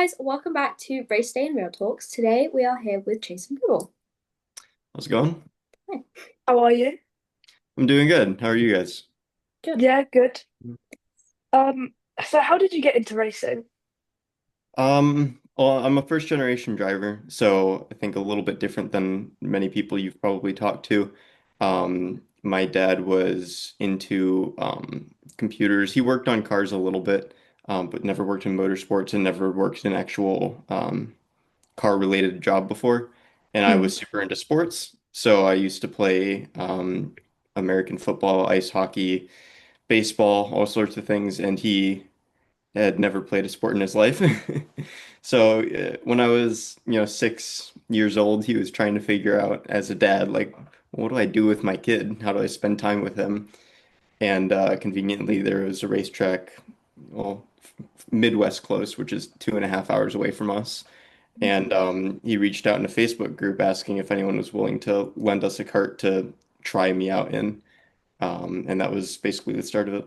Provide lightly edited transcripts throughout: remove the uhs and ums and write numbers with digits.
guys, welcome back to Race Day and Real Talks. Today we are here with Jason Pribyl. How's it going? Hi. How are you? I'm doing good. How are you guys? Good. Yeah, good. Um, so how did you get into racing? Well, I'm a first generation driver, so I think a little bit different than many people you've probably talked to. My dad was into computers. He worked on cars a little bit, but never worked in motorsports and never worked an actual car related job before. And I Hmm. was super into sports, so I used to play American football, ice hockey, baseball, all sorts of things, and he had never played a sport in his life. So when I was, 6 years old, he was trying to figure out as a dad, like, what do I do with my kid? How do I spend time with him? And conveniently, there was a racetrack, well, Midwest close, which is 2.5 hours away from us. And he reached out in a Facebook group asking if anyone was willing to lend us a cart to try me out in. And that was basically the start of it.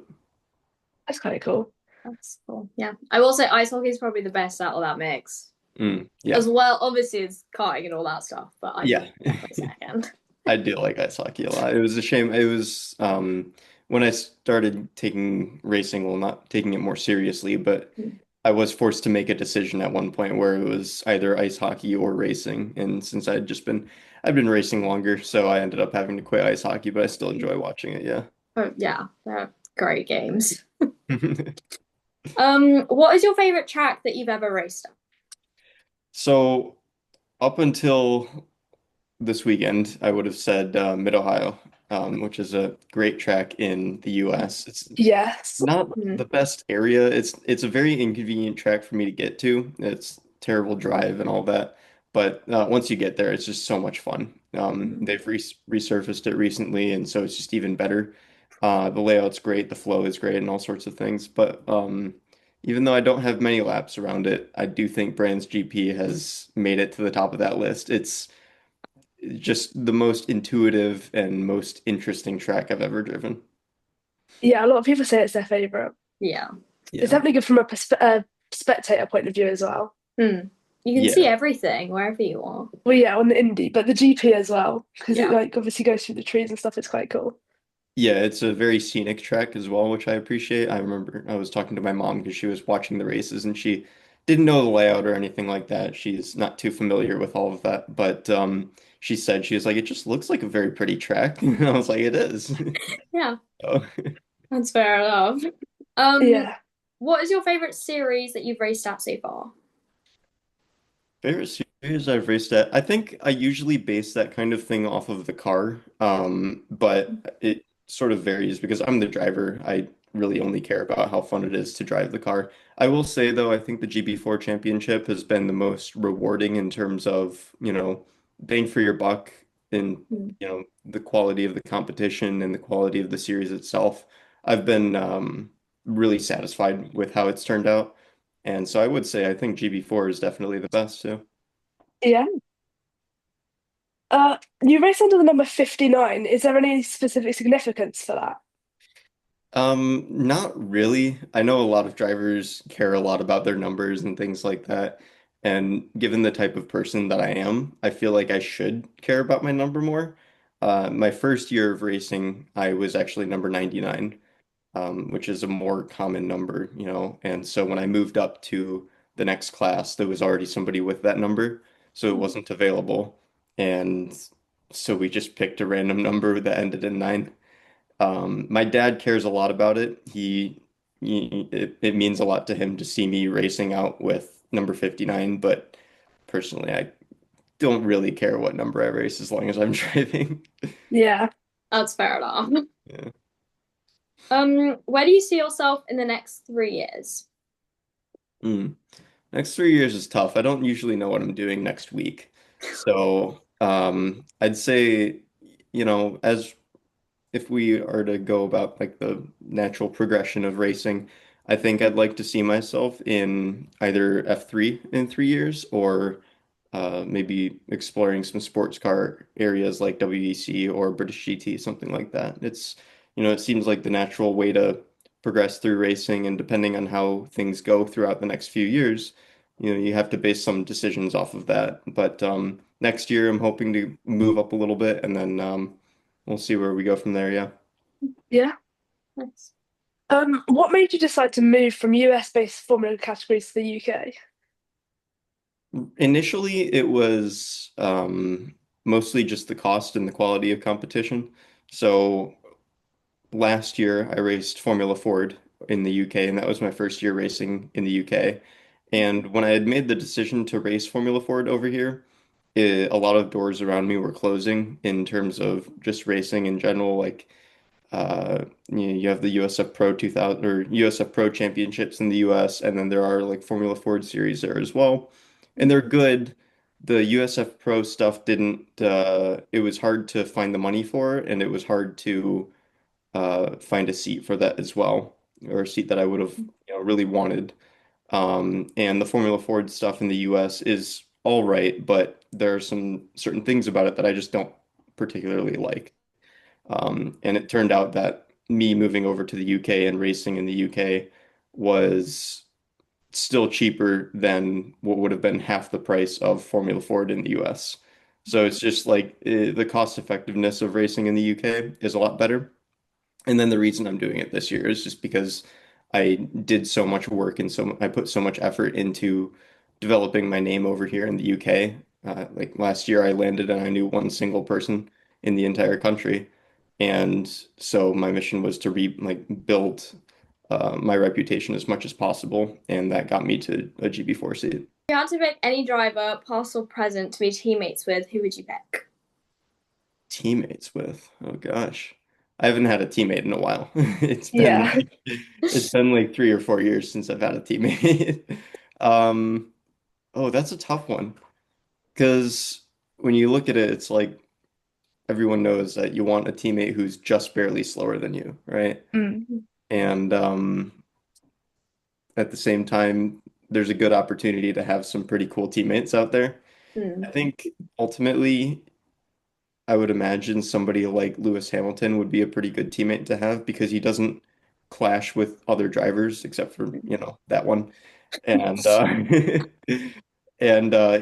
That's kind of cool. That's cool. Yeah. I will say ice hockey is probably the best out of that mix. Yeah. As well, obviously it's karting and all that stuff, but ice hockey Yeah. is definitely second. I do like ice hockey a lot. It was a shame. It was when I started taking racing, well, not taking it more seriously, but I was forced to make a decision at one point where it was either ice hockey or racing. And since I'd been racing longer, so I ended up having to quit ice hockey, but I still enjoy watching it, yeah. Oh yeah, they're great games. What is your favorite track that you've ever raced on? So up until this weekend, I would have said Mid-Ohio, which is a great track in the US. It's Yes. not Hmm. the best area. It's a very inconvenient track for me to get to. It's terrible drive and all that. But once you get there, it's just so much fun. They've resurfaced it recently, and so it's just even better. The layout's great, the flow is great, and all sorts of things. But even though I don't have many laps around it, I do think Brands GP has made it to the top of that list. It's just the most intuitive and most interesting track I've ever driven. Yeah, a lot of people say it's their favorite. Yeah. It's Yeah. definitely good from a spectator point of view as well. Hmm. You can see Yeah. everything wherever you are. Well, yeah, on the Indy, but the GP as well, because it Yeah. like obviously goes through the trees and stuff. It's quite cool. Yeah, it's a very scenic track as well, which I appreciate. I remember I was talking to my mom because she was watching the races and she didn't know the layout or anything like that. She's not too familiar with all of that, but she said she was like, it just looks like a very pretty track. And I was like, it is. Yeah, So, that's fair enough. Um, Yeah. what is your favorite series that you've raced at so far? favorite series I've raced at. I think I usually base that kind of thing off of the car, but it sort of varies because I'm the driver. I really only care about how fun it is to drive the car. I will say though, I think the GB4 Championship has been the most rewarding in terms of, bang for your buck and, Hmm. the quality of the competition and the quality of the series itself. I've been really satisfied with how it's turned out. And so I would say I think GB4 is definitely the best too. Yeah. You race under the number 59. Is there any specific significance for that? Not really. I know a lot of drivers care a lot about their numbers and things like that. And given the type of person that I am, I feel like I should care about my number more. My first year of racing, I was actually number 99, which is a more common number, And so when I moved up to the next class, there was already somebody with that number, so it wasn't available. And so we just picked a random number that ended in 9. My dad cares a lot about it. It means a lot to him to see me racing out with number 59, but personally, I don't really care what number I race as long as I'm driving. Yeah. That's fair enough. Yeah. Where do you see yourself in the next 3 years? Mm. Next 3 years is tough. I don't usually know what I'm doing next week. So, I'd say, as if we are to go about like the natural progression of racing, I think I'd like to see myself in either F3 in 3 years or maybe exploring some sports car areas like WEC or British GT, something like that. It seems like the natural way to progress through racing, and depending on how things go throughout the next few years, you have to base some decisions off of that. But next year, I'm hoping to move up a little bit, and then we'll see where we go from there. Yeah. Yeah. Nice. What made you decide to move from US-based Formula categories to the UK? Initially, it was mostly just the cost and the quality of competition. So last year, I raced Formula Ford in the UK, and that was my first year racing in the UK. And when I had made the decision to race Formula Ford over here, a lot of doors around me were closing in terms of just racing in general. Like you have the USF Pro 2000 or USF Pro Championships in the US, and then there are like Formula Ford series there as well, and they're good. The USF Pro stuff didn't. It was hard to find the money for, and it was hard to find a seat for that as well, or a seat that I would have really wanted. And the Formula Ford stuff in the US is all right, but there are some certain things about it that I just don't particularly like. And it turned out that me moving over to the UK and racing in the UK was still cheaper than what would have been half the price of Formula Ford in the US. So it's just like the cost effectiveness of racing in the UK is a lot better. And then the reason I'm doing it this year is just because I did so much work and I put so much effort into developing my name over here in the UK. Like last year, I landed and I knew one single person in the entire country, and so my mission was to build my reputation as much as possible, and that got me to a GB4 seat. If you had to pick any driver, past or present, to be teammates with, who would you pick? Teammates with, oh gosh, I haven't had a teammate in a while. Yeah. It's been like 3 or 4 years since I've had a teammate. Um, oh, that's a tough one because when you look at it, it's like everyone knows that you want a teammate who's just barely slower than you, right? Mm. And at the same time, there's a good opportunity to have some pretty cool teammates out there. I Mm. think ultimately, I would imagine somebody like Lewis Hamilton would be a pretty good teammate to have because he doesn't clash with other drivers except for, that one. And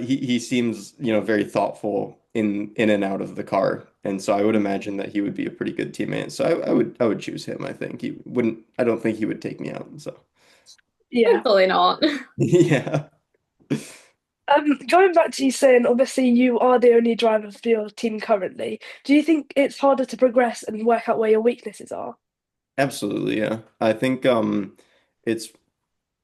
he seems, very thoughtful in and out of the car. And so I would imagine that he would be a pretty good teammate. So I would choose him, I think. I don't think he would take me out. So Yeah. Hopefully not. yeah. Going back to you saying, obviously, you are the only driver for your team currently. Do you think it's harder to progress and work out where your weaknesses are? Absolutely, yeah. I think it's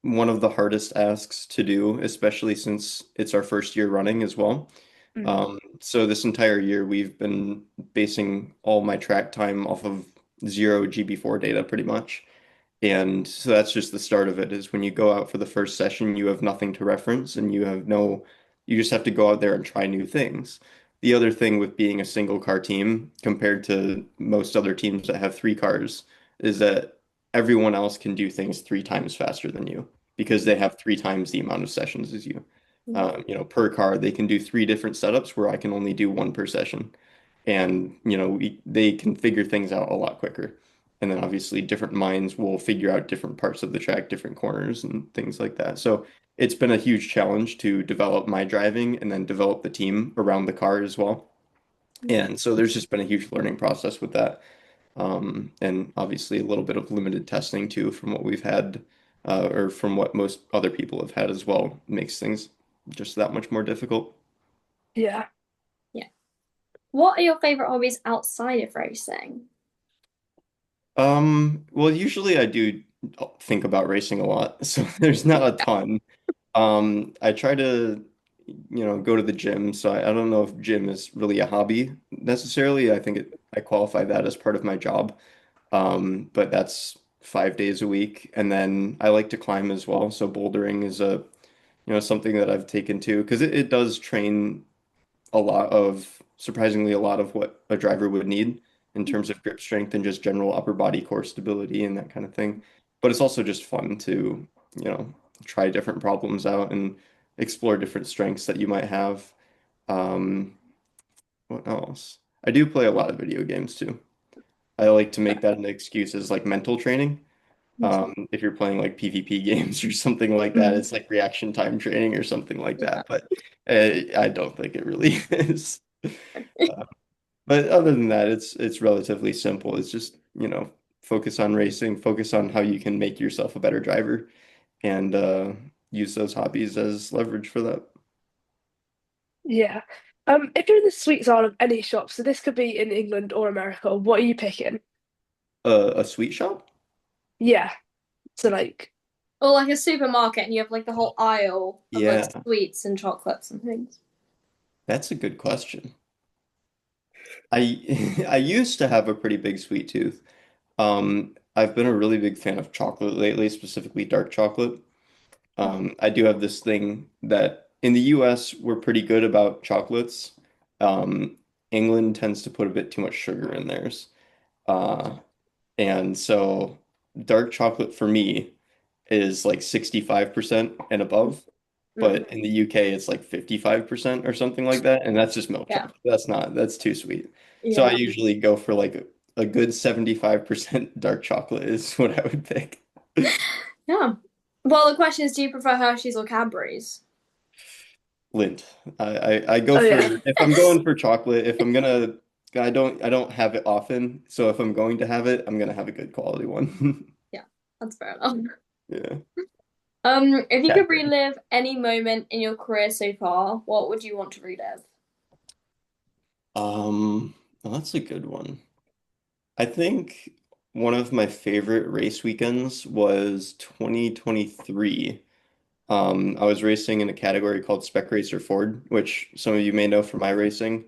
one of the hardest asks to do, especially since it's our first year running as well. Mm. So this entire year we've been basing all my track time off of zero GB4 data pretty much. And so that's just the start of it, is when you go out for the first session, you have nothing to reference and you just have to go out there and try new things. The other thing with being a single car team compared to most other teams that have 3 cars is that everyone else can do things 3 times faster than you because they have 3 times the amount of sessions as you. Per car, they can do 3 different setups where I can only do one per session. And, they can figure things out a lot quicker. And then obviously different minds will figure out different parts of the track, different corners and things like that. So it's been a huge challenge to develop my driving and then develop the team around the car as well. And so there's just been a huge learning process with that. And obviously a little bit of limited testing too from what we've had, or from what most other people have had as well, makes things just that much more difficult. Yeah. Yeah. What are your favorite hobbies outside of racing? Well, usually I do think about racing a lot, so there's not a ton. I try to, go to the gym, so I don't know if gym is really a hobby necessarily. I think I qualify that as part of my job. But that's 5 days a week. And then I like to climb as well. So bouldering is something that I've taken to because it does train surprisingly a lot of what a driver would need in terms of grip strength and just general upper body core stability and that kind of thing. But it's also just fun to, you know, try different problems out and explore different strengths that you might have. Um, what else? I do play a lot of video games too. I like to make that an excuse as like mental training. If you're playing like PvP games or something like that, Mm. it's like reaction time training or something like Yeah. that. But I don't think it really is. Uh, but other than that, it's relatively simple. It's just, focus on racing, focus on how you can make yourself a better driver, and use those hobbies as leverage for that. Yeah. If you're in the sweet zone of any shop, so this could be in England or America, what are you picking? A sweet shop? Yeah. So like, Or like a supermarket and you have like the whole aisle of like Yeah, sweets and chocolates and things. that's a good question. I used to have a pretty big sweet tooth. I've been a really big fan of chocolate lately, specifically dark chocolate. I do have this thing that in the US we're pretty good about chocolates. Um, England tends to put a bit too much sugar in theirs. Uh, and so dark chocolate for me is like 65% and above, Mm. but in the UK it's like 55% or something like that, and that's just milk Yeah. chocolate. That's too sweet. So I Yeah. usually go for like a good 75% dark chocolate is what I would pick. Yeah. Well, the question is, do you prefer Hershey's or Cadbury's? Lint. I go oh for yeah. if I'm going for chocolate, if I'm gonna I don't have it often, so if I'm going to have it, I'm gonna have a good quality one. Yeah, that's fair enough. Yeah. If you could Cadbury. relive any moment in your career so far, what would you want to relive? Well, that's a good one. I think one of my favorite race weekends was 2023. I was racing in a category called Spec Racer Ford, which some of you may know from my racing.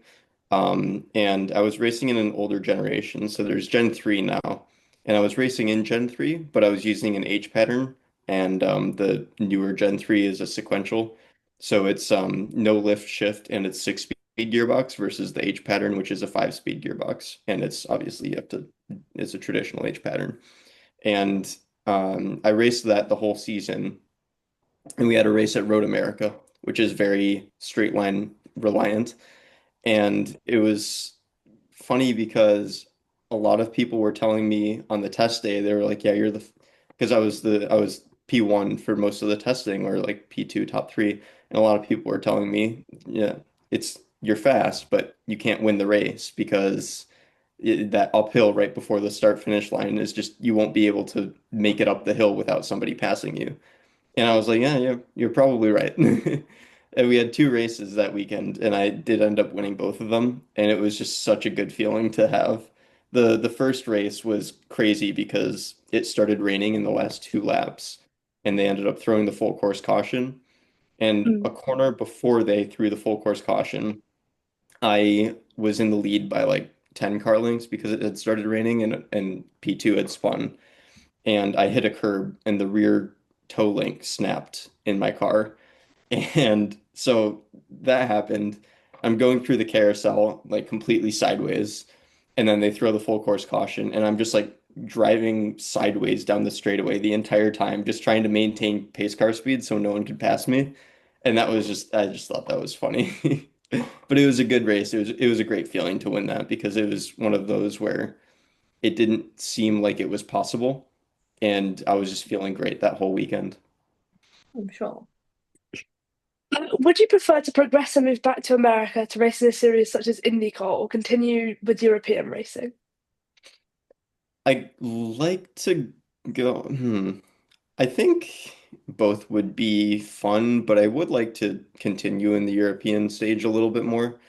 And I was racing in an older generation, so there's Gen 3 now. And I was racing in Gen 3, but I was using an H pattern, and the newer Gen 3 is a sequential. So it's no lift shift, and it's six-speed gearbox versus the H pattern, which is a five-speed gearbox. And it's obviously it's a traditional H pattern. And I raced that the whole season, and we had a race at Road America, which is very straight line reliant. And it was funny because a lot of people were telling me on the test day, they were like, "Yeah, you're because I was P1 for most of the testing, or like P2 top three, and a lot of people were telling me, "Yeah, you're fast, but you can't win the race because that uphill right before the start finish line is just you won't be able to make it up the hill without somebody passing you." And I was like, yeah, yeah, you're probably right. And we had two races that weekend, and I did end up winning both of them, and it was just such a good feeling to have. The first race was crazy because it started raining in the last two laps, and they ended up throwing the full course caution. And a Mm. corner before they threw the full course caution, I was in the lead by like 10 car lengths because it had started raining and P2 had spun, and I hit a curb and the rear toe link snapped in my car. And so that happened. I'm going through the carousel like completely sideways, and then they throw the full course caution, and I'm just like driving sideways down the straightaway the entire time, just trying to maintain pace car speed so no one could pass me. And that was just I just thought that was funny. But it was a good race. It was a great feeling to win that because it was one of those where it didn't seem like it was possible, and I was just feeling great that whole weekend. I'm sure. Would you prefer to progress and move back to America to race in a series such as IndyCar or continue with European racing? I like to go, I think both would be fun, but I would like to continue in the European stage a little bit more.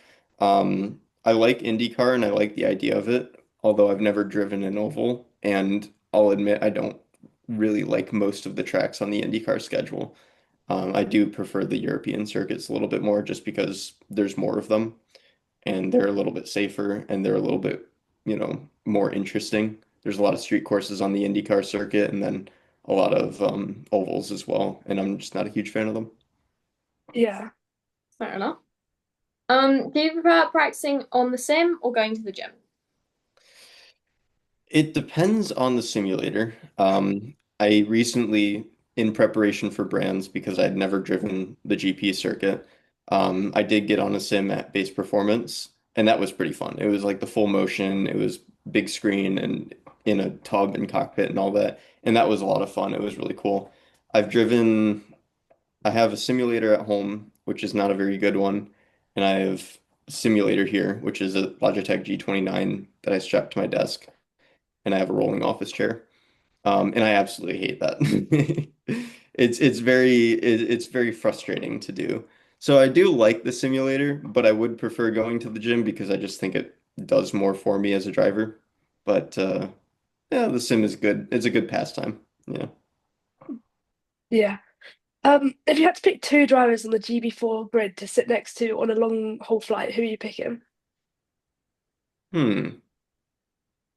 I like IndyCar and I like the idea of it, although I've never driven an oval, and I'll admit I don't really like most of the tracks on the IndyCar schedule. I do prefer the European circuits a little bit more just because there's more of them and they're a little bit safer and they're a little bit, more interesting. There's a lot of street courses on the IndyCar circuit and then a lot of ovals as well, and I'm just not a huge fan of them. Yeah. Fair enough. Do you prefer practicing on the sim or going to the gym? It depends on the simulator. I recently, in preparation for brands, because I'd never driven the GP circuit, I did get on a sim at Base Performance, and that was pretty fun. It was like the full motion, it was big screen, and in a tub and cockpit and all that. And that was a lot of fun. It was really cool. I've driven, I have a simulator at home, which is not a very good one. And I have a simulator here, which is a Logitech G29 that I strap to my desk. And I have a rolling office chair. And I absolutely hate that. It's very frustrating to do. So I do like the simulator, but I would prefer going to the gym because I just think it does more for me as a driver. But yeah, the sim is good. It's a good pastime. Yeah. Yeah. If you had to pick two drivers on the GB4 grid to sit next to on a long haul flight, who are you picking? Hmm.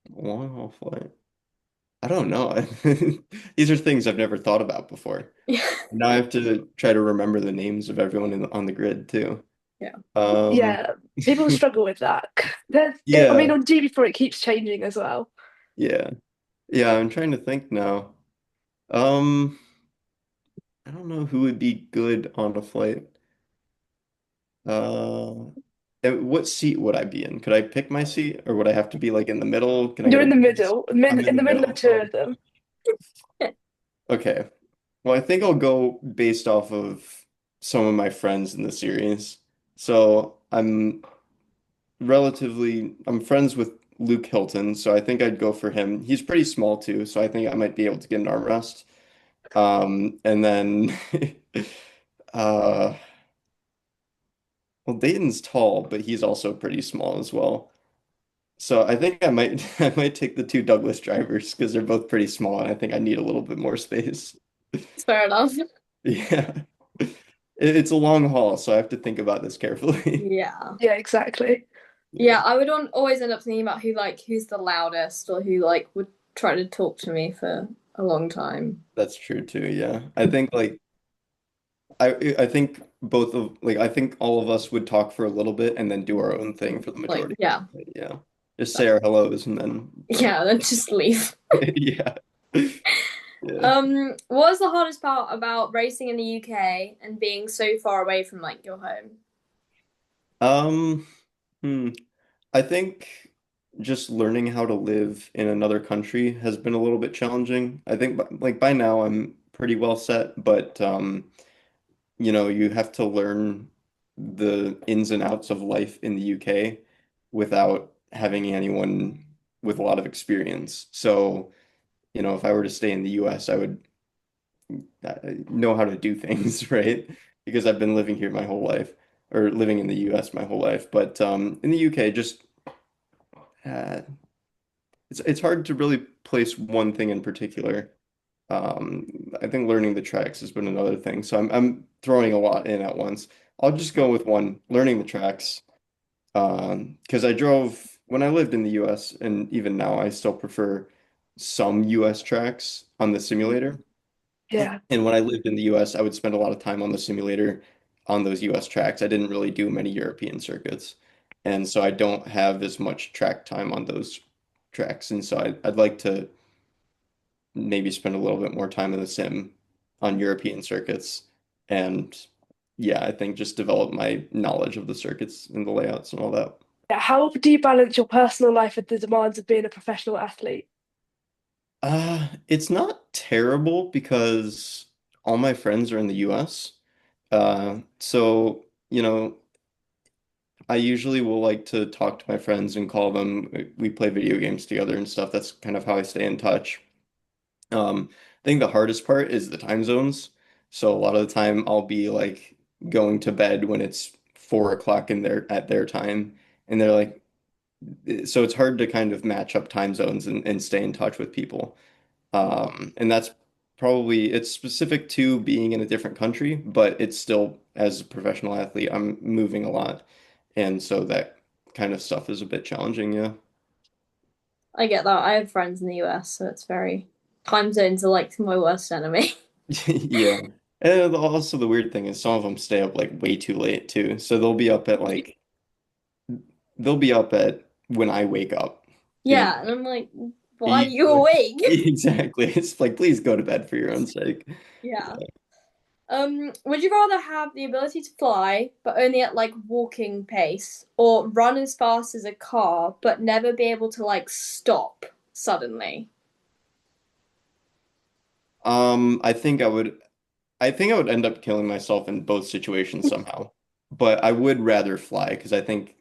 Long haul flight. I don't know. These are things I've never thought about before. Yeah. Now I have to try to remember the names of everyone on the grid too. Yeah. Um, Yeah, people struggle with that. I mean, yeah, on GB4 it keeps changing as well. yeah. Yeah, I'm trying to think now. Um, I don't know who would be good on a flight. Uh, what seat would I be in? Could I pick my seat, or would I have to be like in the middle? Can I get You're a in the breeze? middle, I'm in in the the middle of middle. two Oh, of them. okay. Well, I think I'll go based off of some of my friends in the series. So I'm friends with Luke Hilton, so I think I'd go for him. He's pretty small too, so I think I might be able to get an armrest. And then uh well, Dayton's tall, but he's also pretty small as well. So I think I might I might take the two Douglas drivers because they're both pretty small, and I think I need a little bit more space. It's fair enough. Yeah. It's a long haul, so I have to think about this carefully. Yeah. Yeah, exactly. Yeah, Yeah, I would always end up thinking about who's the loudest or who would try to talk to me for a long time. that's true too. Yeah. I think like I think both of like I think all of us would talk for a little bit and then do our own thing for the majority of Yeah. it. Yeah. Just say our hellos and then Yeah, then just leave. yeah. Yeah. What is the hardest part about racing in the UK and being so far away from your home? Um, hmm. I think just learning how to live in another country has been a little bit challenging. I think like by now I'm pretty well set, but you have to learn the ins and outs of life in the UK without having anyone with a lot of experience. So, if I were to stay in the US, I would know how to do things, right? Because I've been living here my whole life, or living in the US my whole life. But in the UK, just uh, it's hard to really place one thing in particular. I think learning the tracks has been another thing. So I'm throwing a lot in at once. I'll just go with one, learning the tracks. Because I drove when I lived in the US, and even now I still prefer some US tracks on the simulator. Yeah. And when I lived in the US, I would spend a lot of time on the simulator on those US tracks. I didn't really do many European circuits. And so I don't have as much track time on those tracks. And so I'd like to maybe spend a little bit more time in the sim on European circuits. And yeah, I think just develop my knowledge of the circuits and the layouts and all that. Yeah. How do you balance your personal life with the demands of being a professional athlete? It's not terrible because all my friends are in the US. So, I usually will like to talk to my friends and call them. We play video games together and stuff. That's kind of how I stay in touch. I think the hardest part is the time zones. So a lot of the time I'll be like going to bed when it's 4 o'clock in their time. And they're like, so it's hard to kind of match up time zones and stay in touch with people. And that's probably it's specific to being in a different country, but it's still as a professional athlete, I'm moving a lot. And so that kind of stuff is a bit challenging, yeah. I get that. I have friends in the US, so it's very time zones are like my worst enemy. Yeah. And also the weird thing is some of them stay up like way too late too. So they'll be up at when I wake up. And Yeah, and I'm like, why are you- you awake? exactly. It's like please go to bed for your own sake. Yeah. Would you rather have the ability to fly, but only at walking pace, or run as fast as a car, but never be able to stop? suddenly? I think I would end up killing myself in both situations somehow. But I would rather fly because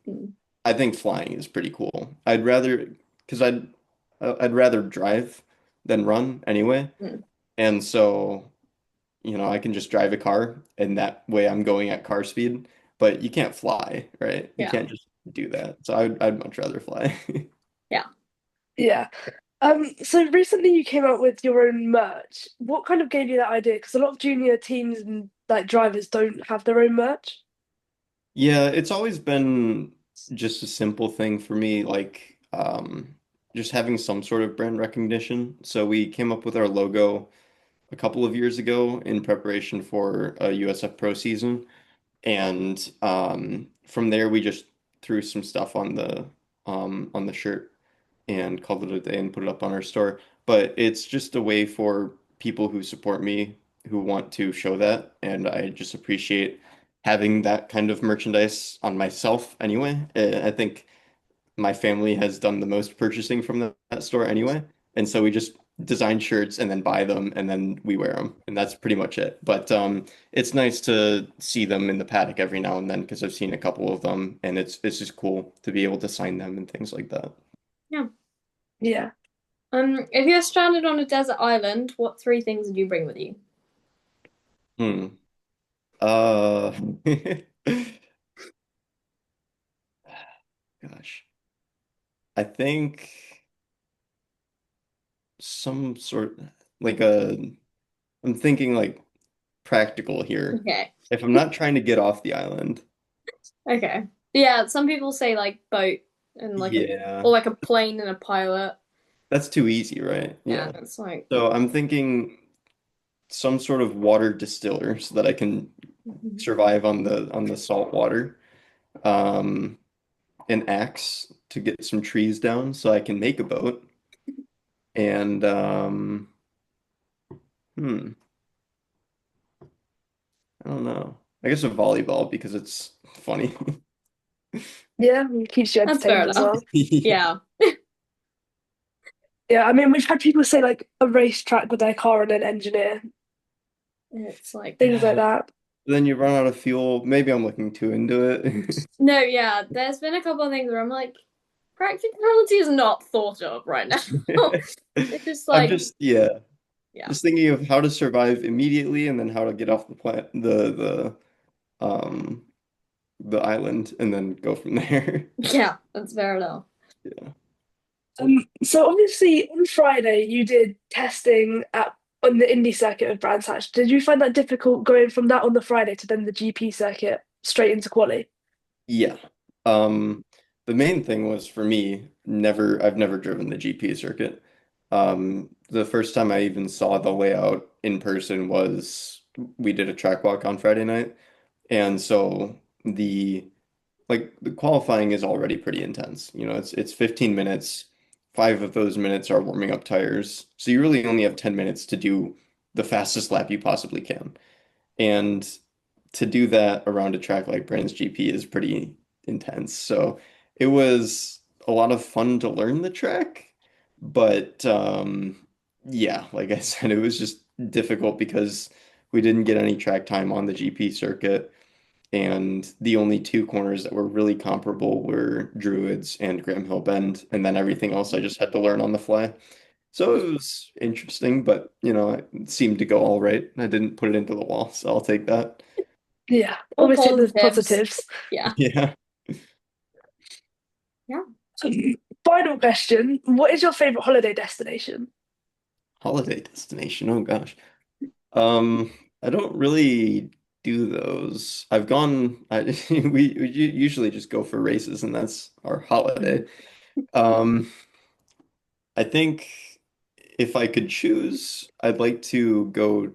Mm, I think flying is pretty cool. I'd rather because I'd rather drive than run anyway. mm. And so, I can just drive a car and that way I'm going at car speed, but you can't fly, right? You Yeah, can't just do that. So I'd much rather fly. yeah. Yeah. So recently you came out with your own merch. What kind of gave you that idea? Because a lot of junior teams and like drivers don't have their own merch. Yeah, it's always been just a simple thing for me, like just having some sort of brand recognition. So we came up with our logo a couple of years ago in preparation for a USF Pro season. And from there we just threw some stuff on the shirt and called it a day and put it up on our store. But it's just a way for people who support me who want to show that, and I just appreciate having that kind of merchandise on myself anyway. I think my family has done the most purchasing from that store anyway, and so we just design shirts and then buy them and then we wear them, and that's pretty much it. But it's nice to see them in the paddock every now and then because I've seen a couple of them, and it's just cool to be able to sign them and things like that. Yeah. Yeah. If you're stranded on a desert island, what three things would you bring with you? Hmm. Uh, gosh, I think some sort like I'm thinking like practical here. Okay. If I'm not trying to get off the island, Okay. Yeah, some people say like boat and like a or yeah, like a plane and a pilot. that's too easy, right? Yeah, Yeah. it's like So I'm thinking some sort of water distiller so that I can survive on the salt water. Um, an axe to get some trees down so I can make a boat. And hmm, I don't know. I guess a volleyball because it's funny. Yeah, it keeps you that's fair entertained as enough. well. Yeah. Yeah. Yeah, I mean, we've had people say like a racetrack with their car and an engineer, It's like things like that. Then you run out of fuel. Maybe I'm looking too into it. no, yeah, there's been a couple of things where I'm like, practicality is not thought of right now. It's just I'm like, just yeah, yeah. just thinking of how to survive immediately and then how to get off um the island and then go from there. Yeah, that's fair enough. Yeah. So obviously on Friday you did testing at on the Indy circuit of Brands Hatch. Did you find that difficult going from that on the Friday to then the GP circuit straight into quali? Yeah. Um, the main thing was for me, I've never driven the GP circuit. The first time I even saw the layout in person was we did a track walk on Friday night. And so the qualifying is already pretty intense. It's 15 minutes. 5 of those minutes are warming up tires. So you really only have 10 minutes to do the fastest lap you possibly can. And to do that around a track like Brands GP is pretty intense. So it was a lot of fun to learn the track, but yeah, like I said, it was just difficult because we didn't get any track time on the GP circuit, and the only two corners that were really comparable were Druids and Graham Hill Bend, and then everything else I just had to learn on the fly. So it was interesting, but it seemed to go all right. I didn't put it into the wall, so I'll take that. Yeah, All always take the positives. positives. Yeah. Yeah. Yeah. Final question, what is your favorite holiday destination? Holiday destination. Oh gosh. Um, I don't really do those. We usually just go for races and that's our holiday. Um, I think if I could choose, I'd like to go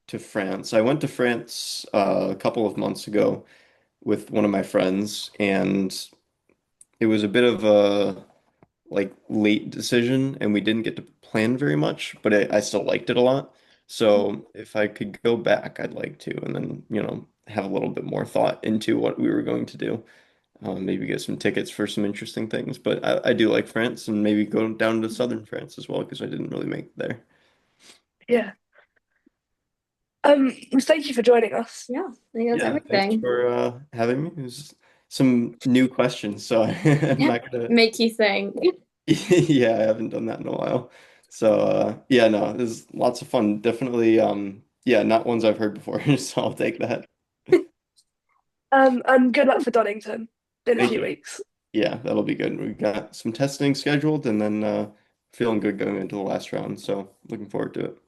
to France. I went to France a couple of months ago with one of my friends, and it was a bit of a late decision, and we didn't get to plan very much, but I still liked it a lot. So if I could go back, I'd like to, and then have a little bit more thought into what we were going to do. maybe get some tickets for some interesting things. But I do like France and maybe go down to southern France as well because I didn't really make it there. Yeah. Thank you for joining us. Yeah, I think that's Yeah, thanks everything. for having me. It was some new questions, so I'm Yeah, not gonna. make you think. Yeah, I haven't done that in a while. So yeah, no, it was lots of fun. Definitely, yeah, not ones I've heard before, so I'll take that. And good luck for Donington in a Thank few you. weeks. Yeah, that'll be good. We got some testing scheduled and then feeling good going into the last round, so looking forward to it.